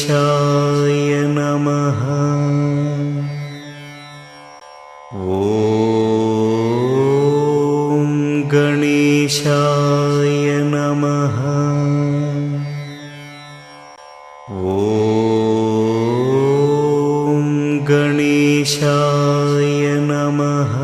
गणेशाय नमः। ॐ गणेशाय नमः। ॐ गणेशाय नमः।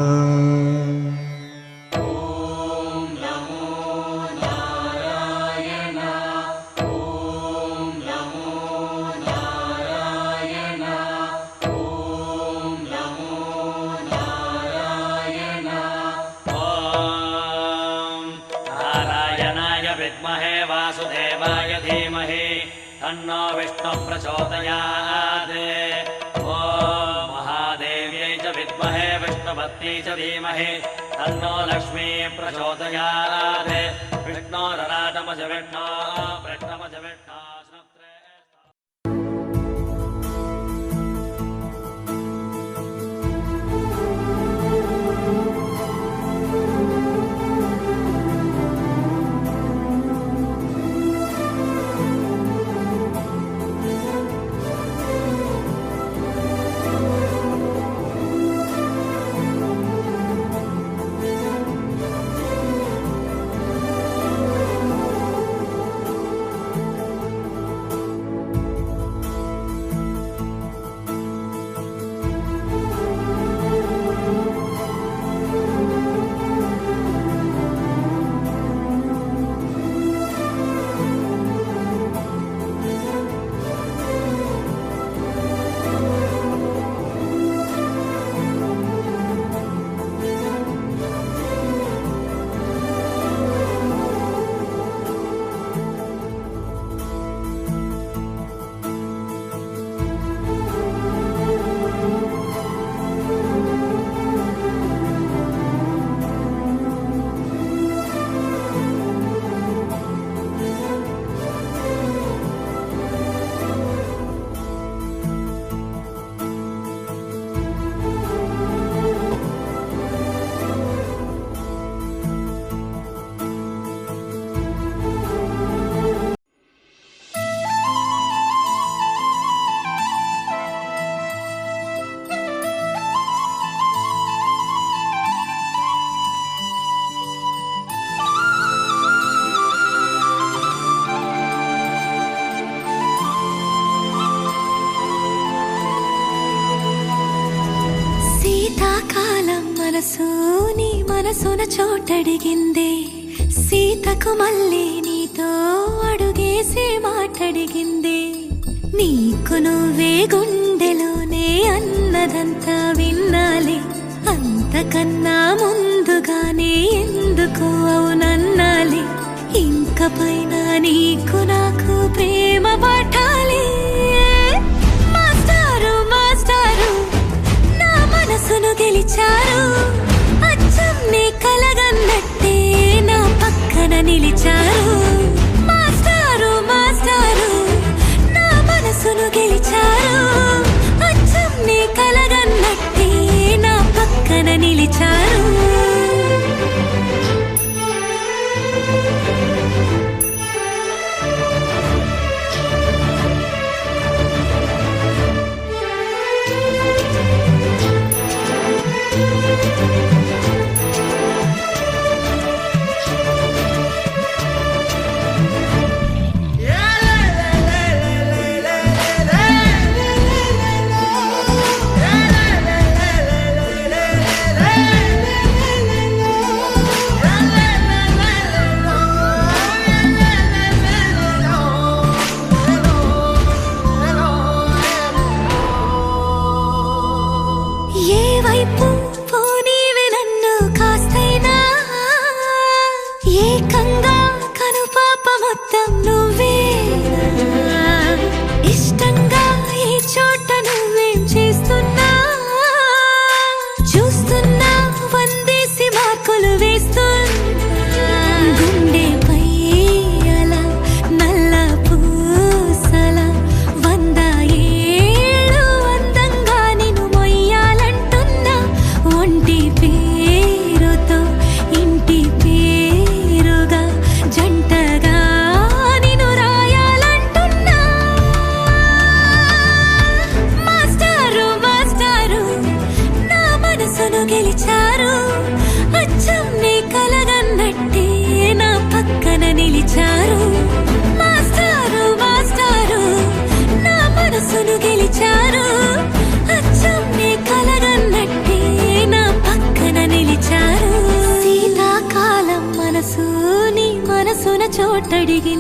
विद्महे वासुदेवाय धीमहि तन्नो विष्णुः प्रचोदयात्। ॐ महादेव्यै च विद्महे विष्णुपत्न्यै च धीमहि तन्नो लक्ष्मी प्रचोदयात्। विष्णोरराटमज विष्णो कृष्णमज विष्णो। నీ మనసున చోటడిగిందే సీతకు మళ్ళీ నీతో అడుగేసి మాటడిగిందే. నీకు నువ్వే గుండెలోనే అన్నదంతా విన్నాలే, అంతకన్నా ముందుగానే ఎందుకు అవునన్నాలే. ఇంక పైన నీకు నాకు ప్రేమ పట్టాలి. మాస్టారు మాస్టారు నా మనసును గెలిచారు, అచ్చం నీ కలగన్నట్టే నా పక్కన నిలిచారు. మాస్టారు మాస్టారు నా మనసును గెలిచారు, అచ్చం నీ కలగన్నట్టే నా పక్కన నిలిచారు.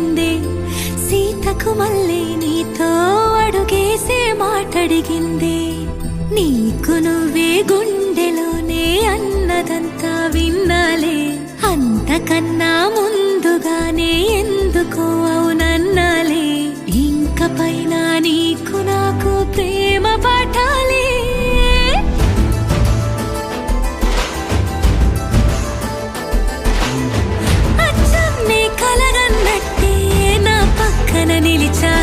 అడిగిందే సీతకు మళ్ళీ నీతో అడుగేసే మాటడిగిందే నీకు నువ్వే గుండెలోనే అన్నదంతా విన్నాలే అంతకన్నా ముందుగానే ఎందుకో అవునన్నాలే ఇంక పైన నీకు నాకు ప్రేమ పాఠాలే అచ్చం నీ కలగన్నట్టే నా పక్కన నిలిచా